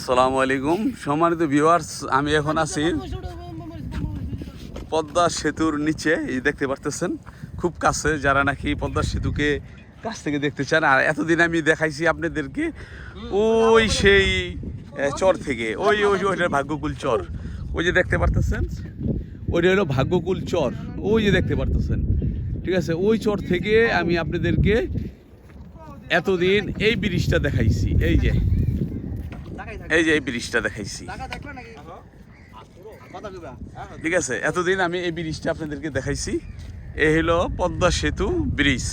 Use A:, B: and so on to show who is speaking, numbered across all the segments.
A: আসসালামু আলাইকুম সম্মানিত ভিউয়ার্স, আমি এখন আছি পদ্মা সেতুর নিচে। এই দেখতে পারতেছেন খুব কাছে, যারা নাকি পদ্মা সেতুকে কাছ থেকে দেখতে চান। আর এতদিন আমি দেখাইছি আপনাদেরকে ওই সেই চর থেকে, ওইটা ভাগ্যকুল চর, ওই যে দেখতে পারতেছেন, ওইটা হলো ভাগ্যকুল চর, ওই যে দেখতে পারতেছেন, ঠিক আছে। ওই চর থেকে আমি আপনাদেরকে এতদিন এই ব্রিজটা দেখাইছি, এই যে এই ব্রিজটা দেখাইছি, ঠিক আছে। এতদিন আমি এই ব্রিজটা আপনাদেরকে দেখাইছি। এই হলো পদ্মা সেতু ব্রিজ,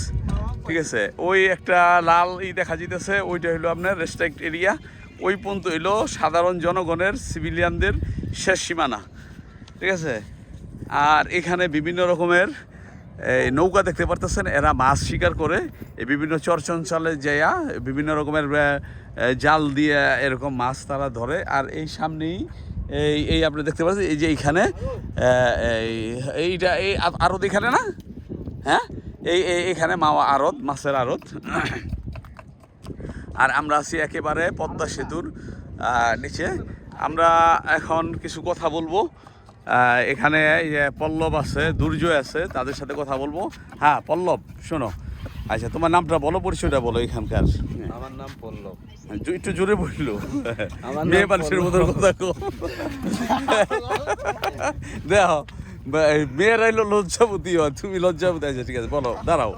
A: ঠিক আছে। ওই একটা লাল দেখা যেতেছে, ওইটা হলো আপনার রেস্ট্রিক্ট এরিয়া। ওই পর্যন্ত হইলো সাধারণ জনগণের, সিভিলিয়ানদের শেষ সীমানা, ঠিক আছে। আর এখানে বিভিন্ন রকমের এই নৌকা দেখতে পারতেছেন, এরা মাছ শিকার করে এই বিভিন্ন চরচঞ্চলে যাইয়া বিভিন্ন রকমের জাল দিয়ে এরকম মাছ তারা ধরে। আর এই সামনেই এই আপনি দেখতে পাচ্ছেন, এই যে এইখানে এইটা এই আড়ত এখানে না, হ্যাঁ, এইখানে মাওয়া আড়ত, মাছের আড়ত। আর আমরা আছি একেবারে পদ্মা সেতুর নিচে। আমরা এখন কিছু কথা বলবো। এখানে পল্লব আছে, দুর্জয় আছে, তাদের সাথে কথা বলবো। হ্যাঁ পল্লব, শোনো, আচ্ছা তোমার নামটা বলো, পরিচয়টা বলো এখানকার।
B: আমার নাম পল্লব।
A: একটু জোরে বললো, মেয়ে মানুষের মতো কথা কো। দেখো মেয়েরা এলো লজ্জাপতি হয়, তুমি লজ্জাপতি। আচ্ছা ঠিক আছে, বলো, দাঁড়াও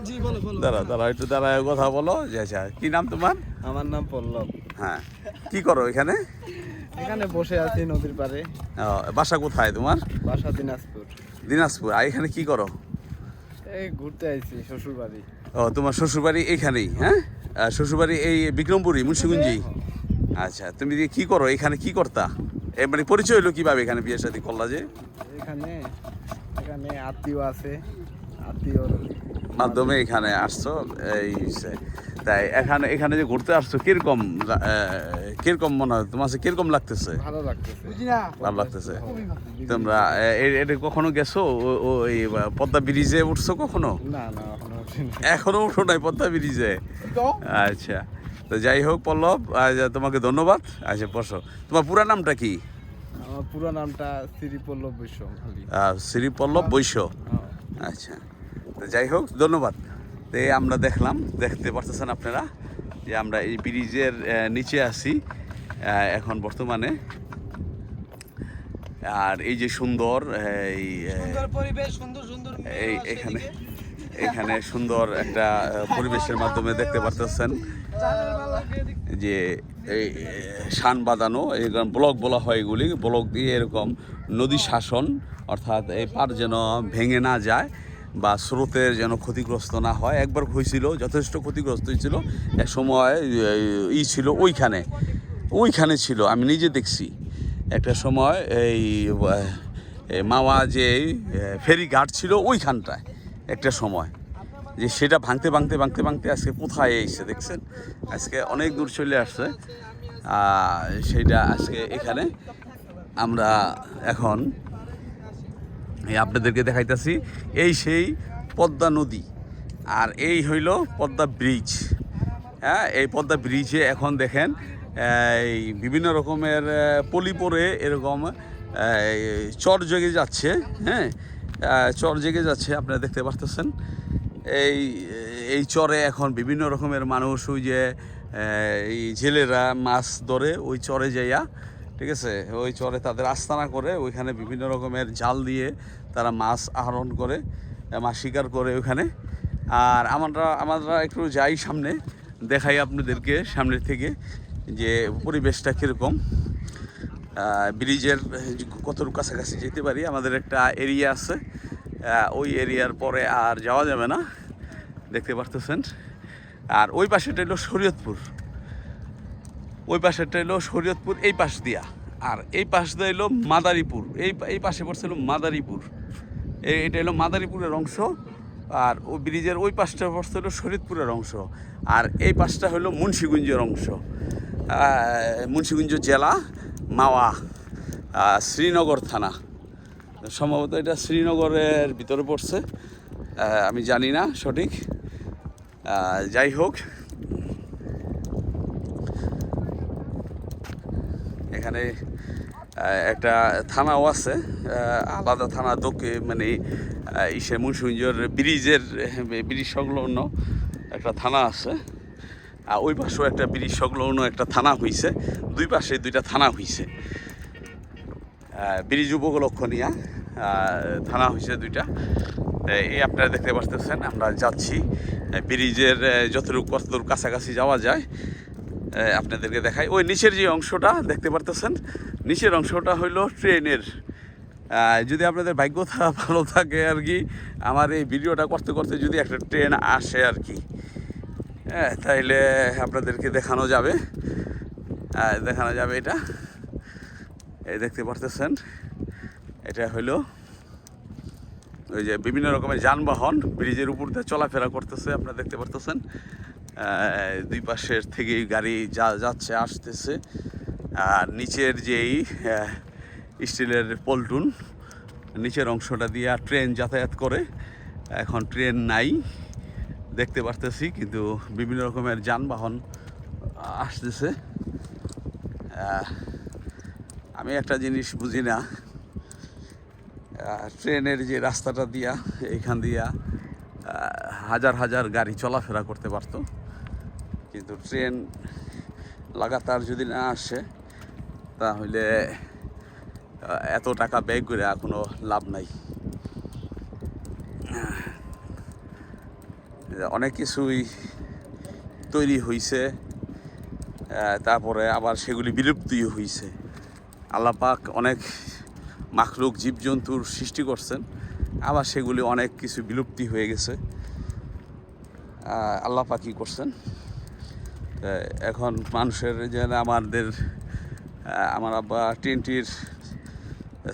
A: একটু দাঁড়ায় কথা বলো। আচ্ছা কি নাম তোমার?
B: আমার নাম পল্লব।
A: হ্যাঁ, কি করো এখানে?
B: এখানে বসে আছি নদীর পাড়ে।
A: বাসা কোথায় তোমার?
B: বাসা দিনাজপুর।
A: দিনাজপুর। আর এখানে কি করো?
B: এই ঘুরতে আইছি শ্বশুর বাড়ি।
A: ও, তোমার শ্বশুরবাড়ি এইখানেই? হ্যাঁ, শ্বশুরবাড়ি এই বিক্রমপুরী, মুন্সিগঞ্জি। আচ্ছা, তুমি কি করো এখানে, কি করতা? মানে পরিচয় হলো কিভাবে এখানে বিয়ে শাদী করলা যে?
B: এখানে আত্মীয় আছে, আত্মীয়র
A: মাধ্যমে এখানে আসছো। এই তাই এখানে যে ঘুরতে আসছো, কিরকম মনে হয় তোমার? কিরকম লাগতেছে?
B: ভালো লাগতেছে,
A: ভালো লাগতেছে। তোমরা এটা কখনো গেছো ওই পদ্মা ব্রিজে উঠছো কখনো?
B: না
A: এখনো উঠো নাই পদ্মা ব্রিজে? আচ্ছা, তো যাই হোক পল্লব, তোমাকে ধন্যবাদ। আচ্ছা বসো। তোমার পুরা নামটা কি?
B: আমার পুরো নামটা শ্রী পল্লব বৈশ্য।
A: শ্রী পল্লব বৈশ্য। আচ্ছা, তো যাই হোক ধন্যবাদ। তো আমরা দেখতে পারতেছেন আপনারা যে আমরা এই ব্রিজের নিচে আছি এখন বর্তমানে। আর এই যে সুন্দর
B: পরিবেশ,
A: এখানে সুন্দর একটা পরিবেশের মাধ্যমে দেখতে পারতেছেন যে এই শান বাঁধানো, এরকম ব্লক বলা হয়, এগুলি ব্লক দিয়ে এরকম নদী শাসন, অর্থাৎ এই পার যেন ভেঙে না যায় বা স্রোতের যেন ক্ষতিগ্রস্ত না হয়। একবার হয়েছিল, যথেষ্ট ক্ষতিগ্রস্ত হয়েছিল এক সময়। ছিল ওইখানে ছিল, আমি নিজে দেখছি একটা সময়। এই মাওয়া যে ফেরি ঘাট ছিল ওইখানটায় একটা সময়, যে সেটা ভাঙতে আজকে কোথায় এসে দেখছেন, আজকে অনেক দূর চলে আসছে। সেইটা আজকে এখানে আমরা এখন আপনাদেরকে দেখাইতেছি। এই সেই পদ্মা নদী, আর এই হইল পদ্মা ব্রিজ। হ্যাঁ, এই পদ্মা ব্রিজে এখন দেখেন এই বিভিন্ন রকমের পলি পরে এরকম চর জেগে যাচ্ছে। হ্যাঁ, চর জেগে যাচ্ছে, আপনারা দেখতে পারতেছেন। এই চরে এখন বিভিন্ন রকমের মানুষ, ওই যে এই জেলেরা মাছ ধরে ওই চরে যাইয়া, ঠিক আছে, ওই চরে তাদের আস্তানা করে, ওইখানে বিভিন্ন রকমের জাল দিয়ে তারা মাছ আহরণ করে, মাছ শিকার করে ওইখানে। আর আমরা একটু যাই সামনে, দেখাই আপনাদেরকে সামনের থেকে যে পরিবেশটা কীরকম। ব্রিজের কতটুকু কাছাকাছি যেতে পারি, আমাদের একটা এরিয়া আছে, ওই এরিয়ার পরে আর যাওয়া যাবে না, দেখতে পারতেছেন। আর ওই পাশেটা হলো শরীয়তপুর, এই পাশ দিয়া। আর এই পাশ দিয়ে হলো মাদারীপুর, এই পাশে পড়ছে হলো মাদারীপুর, এটা হলো মাদারীপুরের অংশ। আর ওই ব্রিজের ওই পাশটা পড়ছে হলো শরীয়তপুরের অংশ। আর এই পাশটা হলো মুন্সিগঞ্জের অংশ, মুন্সিগঞ্জ জেলা, মাওয়া, শ্রীনগর থানা। সম্ভবত এটা শ্রীনগরের ভিতরে পড়ছে, আমি জানি না সঠিক। যাই হোক, এখানে একটা থানাও আছে, আলাদা থানা মানে ইসে মুন্সিগঞ্জের ব্রিজ সংলগ্ন একটা থানা আছে। আর ওই পাশেও একটা ব্রিজ সংলগ্ন একটা থানা হইছে, দুই পাশে দুইটা থানা হইছে। ব্রিজ উপলক্ষণীয় থানা হয়েছে দুইটা। এই আপনারা দেখতে পাচ্ছেন আমরা যাচ্ছি ব্রিজের কতদূর কাছাকাছি যাওয়া যায় আপনাদেরকে দেখাই। ওই নিচের যে অংশটা দেখতে পারতেছেন, নিচের অংশটা হইলো ট্রেনের। যদি আপনাদের ভাগ্য ভালো থাকে আর কি, আমার এই ভিডিওটা করতে করতে যদি একটা ট্রেন আসে আর কি, হ্যাঁ, তাইলে আপনাদেরকে দেখানো যাবে এটা। এই দেখতে পারতেছেন, এটা হইলো ওই যে বিভিন্ন রকমের যানবাহন ব্রিজের উপর দিয়ে চলাফেরা করতেছে, আপনারা দেখতে পারতেছেন। দুই পাশের থেকেই গাড়ি যাচ্ছে আসতেছে। আর নিচের যেই স্টিলের পল্টুন, নিচের অংশটা দিয়ে ট্রেন যাতায়াত করে। এখন ট্রেন নাই দেখতে পারতেছি, কিন্তু বিভিন্ন রকমের যানবাহন আসতেছে। আমি একটা জিনিস বুঝি না, ট্রেনের যে রাস্তাটা দিয়া এইখান দিয়া হাজার হাজার গাড়ি চলাফেরা করতে পারতো, কিন্তু ট্রেন লাগাতার যদি না আসে তাহলে এত টাকা ব্যয় করে কোনো লাভ নাই। অনেক কিছুই তৈরি হয়েছে, তারপরে আবার সেগুলি বিলুপ্তিও হয়েছে। আল্লাহ পাক অনেক মাখলুক জীবজন্তুর সৃষ্টি করছেন, আবার সেগুলি অনেক কিছু বিলুপ্তি হয়ে গেছে। আল্লাহ পাক কী করছেন, এখন মানুষের যে আমার আব্বা টিএনটির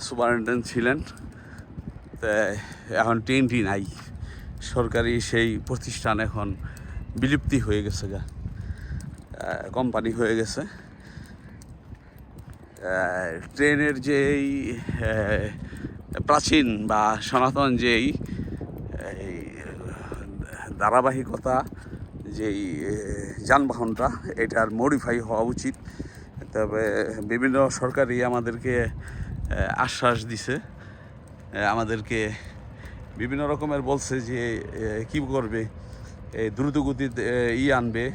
A: সুপারিনটেন্ডেন্ট ছিলেন, তো এখন টিএনটি নাই, সরকারি সেই প্রতিষ্ঠান এখন বিলুপ্তি হয়ে গেছে, কোম্পানি হয়ে গেছে। ট্রেনের যেই প্রাচীন বা সনাতন যেই ধারাবাহিকতা, যেই যানবাহনটা, এটার মডিফাই হওয়া উচিত। তবে বিভিন্ন সরকারি আমাদেরকে আশ্বাস দিছে, আমাদেরকে বিভিন্ন রকমের বলছে যে কী করবে, দ্রুতগতিতে আনবে,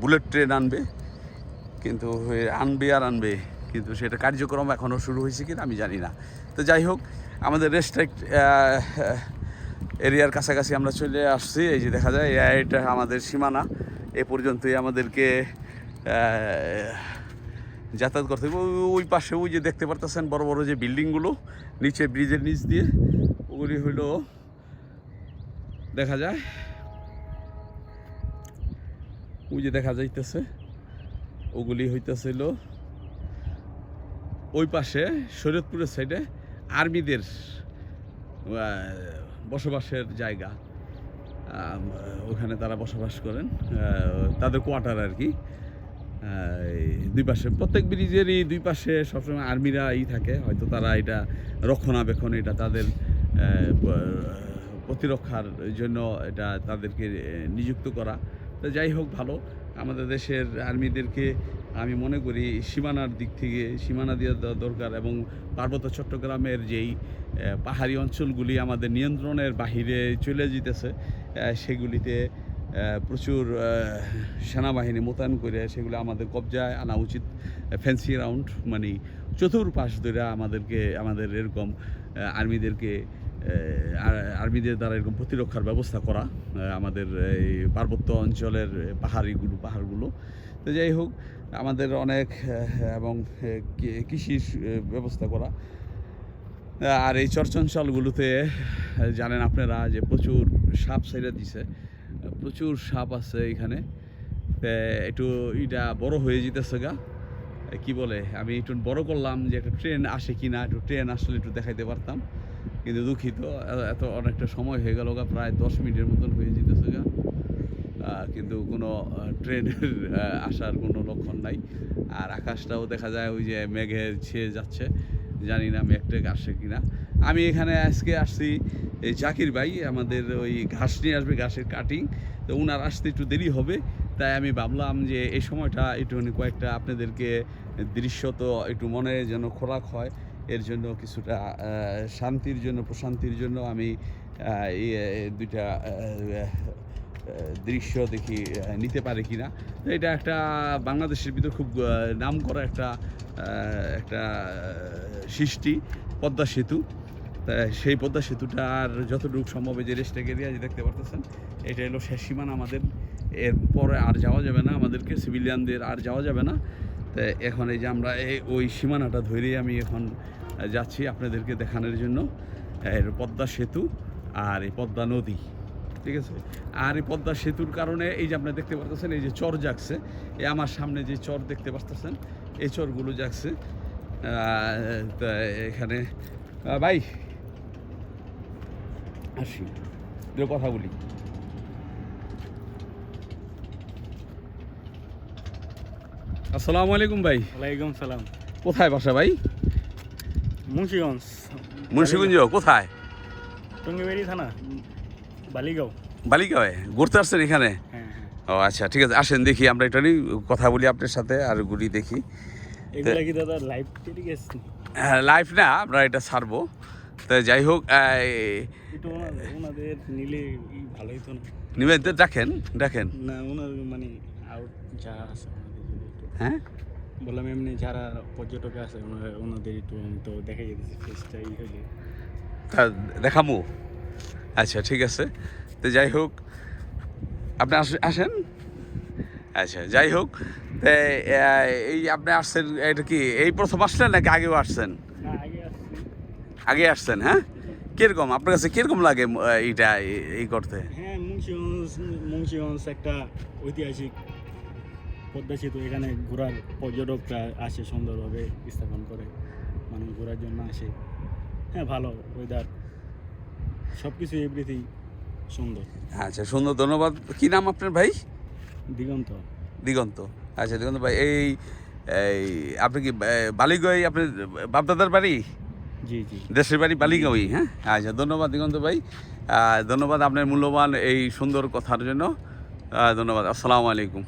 A: বুলেট ট্রেন আনবে, কিন্তু আনবে কিন্তু সেটা কার্যক্রম এখনও শুরু হয়েছে কিনা আমি জানি না। তো যাই হোক, আমাদের রেস্ট্রিক্ট এরিয়ার কাছাকাছি আমরা চলে আসছি। এই যে দেখা যায় এটা আমাদের সীমানা, এ পর্যন্তই আমাদেরকে যাতায়াত করতে হবে। ওই পাশে ওই যে দেখতে পারতেছেন বড় বড় যে বিল্ডিংগুলো নিচে ব্রিজের নিচ দিয়ে, ওগুলি হইল দেখা যায়, ওই যে দেখা যাইতেছে ওগুলি হইতেছিল ওই পাশে শরীয়তপুরের সাইডে আর্মিদের বসবাসের জায়গা, ওখানে তারা বসবাস করেন, তাদের কোয়ার্টার আর কি। দুই পাশে প্রত্যেক ব্রিজেরই দুই পাশে সবসময় আর্মিরা থাকে, হয়তো তারা এটা রক্ষণাবেক্ষণ, এটা তাদের প্রতিরক্ষার জন্য এটা তাদেরকে নিযুক্ত করা। তো যাই হোক, ভালো, আমাদের দেশের আর্মিদেরকে আমি মনে করি সীমানার দিক থেকে সীমানা দেওয়া দরকার, এবং পার্বত্য চট্টগ্রামের যেই পাহাড়ি অঞ্চলগুলি আমাদের নিয়ন্ত্রণের বাহিরে চলে যেতেছে, সেগুলিতে প্রচুর সেনাবাহিনী মোতায়েন করে সেগুলো আমাদের কবজায় আনা উচিত। ফেন্সি রাউন্ড মানে চতুর্পাশ ধরে আমাদের এরকম আর্মিদের দ্বারা এরকম প্রতিরক্ষার ব্যবস্থা করা আমাদের এই পার্বত্য অঞ্চলের পাহাড়গুলো। তো যাই হোক, আমাদের অনেক এবং কৃষির ব্যবস্থা করা। আর এই চরচঞ্চলগুলোতে জানেন আপনারা যে প্রচুর সাপ ছেড়ে দিছে, প্রচুর সাপ আছে এখানে। একটু এটা বড় হয়ে যেতেছে কি বলে, আমি একটু বড় করলাম যে একটা ট্রেন আসে কিনা, একটু ট্রেন আসলে একটু দেখাইতে পারতাম, কিন্তু দুঃখিত, এত অনেকটা সময় হয়ে গেল প্রায় 10 মিনিটের মতন হয়ে যেতেছে কিন্তু কোনো ট্রেনের আসার কোনো লক্ষণ নাই। আর আকাশটাও দেখা যায় ওই যে মেঘে ছেয়ে যাচ্ছে, জানি না মেঘ আসে কিনা। আমি এখানে আজকে আসছি, এই জাকির ভাই আমাদের ওই ঘাস নিয়ে আসবে, ঘাসের কাটিং, তো ওনার আসতে একটু দেরি হবে, তাই আমি ভাবলাম যে এই সময়টা একটুখানি কয়েকটা আপনাদেরকে দৃশ্য তো একটু মনে যেন খোরাক হয়, এর জন্য কিছুটা শান্তির জন্য, প্রশান্তির জন্য আমি এই দুইটা দৃশ্য দেখি নিতে পারে কি না। তো এটা একটা বাংলাদেশের ভিতর খুব নাম করা একটা একটা সৃষ্টি, পদ্মা সেতু। তা সেই পদ্মা সেতুটার যতটুকু সম্ভব এই যে রেস্টেক এরিয়া যে দেখতে পারতেছেন, এটা হলো শেষ সীমানা আমাদের। এরপরে আর যাওয়া যাবে না, আমাদেরকে সিভিলিয়ানদের আর যাওয়া যাবে না। তো এখন এই যে আমরা ওই সীমানাটা ধরেই আমি এখন যাচ্ছি আপনাদেরকে দেখানোর জন্য এর পদ্মা সেতু আর এই পদ্মা নদী, ঠিক আছে। আর এই পদ্মা সেতুর কারণে এই যে আপনি দেখতে পাচ্ছেন এই যে চর জাগছে, এই আমার সামনে যে চর দেখতে পাচ্ছেন এই চরগুলো জাগছে। তা এখানে ভাই আসি কথা বলি। আসসালামু আলাইকুম ভাই।
C: ওয়ালাইকুম সালাম।
A: কোথায় বাসা ভাই?
C: মুন্সিগঞ্জ।
A: মুন্সিগঞ্জ কোথায়?
C: টঙ্গিবাড়ি থানা, বালিগাঁও।
A: বালিগাঁওয়ে ঘুরতে আসছেন এখানে?
C: হ্যাঁ
A: ও আচ্ছা, ঠিক আছে, আসেন দেখি আমরা এটা নিয়ে কথা বলি আপনার সাথে আর ঘুরি দেখি।
C: এগুলা কি দাদা লাইভ টেলিকাস্ট?
A: হ্যাঁ, লাইভ না, আমরা এটা ছাড়বো। তো যাই হোক,
C: একটু ওনাদের নিলে ভালোই তো না?
A: নিবেন তো, ডাকেন।
C: না ওনার মানে আউট যারা আছে
A: হ্যাঁ,
C: বললাম এমনি যারা পর্যটক আছে ওনাদের একটু আমি তো দেখাই দিচ্ছি ফেসটা হইলে।
A: তা দেখামু। আচ্ছা ঠিক আছে, তো যাই হোক আপনি আসেন। আচ্ছা যাই হোক, তো এই আপনি আসছেন, এটা কি এই প্রথম আসলেন নাকি আগেও আসছেন? আগে আসছেন, হ্যাঁ। কীরকম আপনার কাছে কীরকম লাগে এইটা এই করতে?
C: হ্যাঁ, মুন্সিগঞ্জ একটা ঐতিহাসিক পদ্মা সেতু, এখানে ঘোরার পর্যটকরা আসে, সুন্দরভাবে স্থাপন করে মানুষ ঘোরার জন্য আসে। হ্যাঁ, ভালো ওয়েদার, সব কিছু এভরিথিং সুন্দর।
A: আচ্ছা সুন্দর, ধন্যবাদ। কী নাম আপনার ভাই?
C: দিগন্ত।
A: দিগন্ত। আচ্ছা দিগন্ত ভাই, এই আপনি কি বালিগাঁওয়ে আপনার বাপদাদার বাড়ি?
C: জি জি,
A: দেশের বাড়ি বালিগাঁওই, হ্যাঁ। আচ্ছা ধন্যবাদ দিগন্ত ভাই, ধন্যবাদ আপনার মূল্যবান এই সুন্দর কথার জন্য। ধন্যবাদ। আসসালামু আলাইকুম।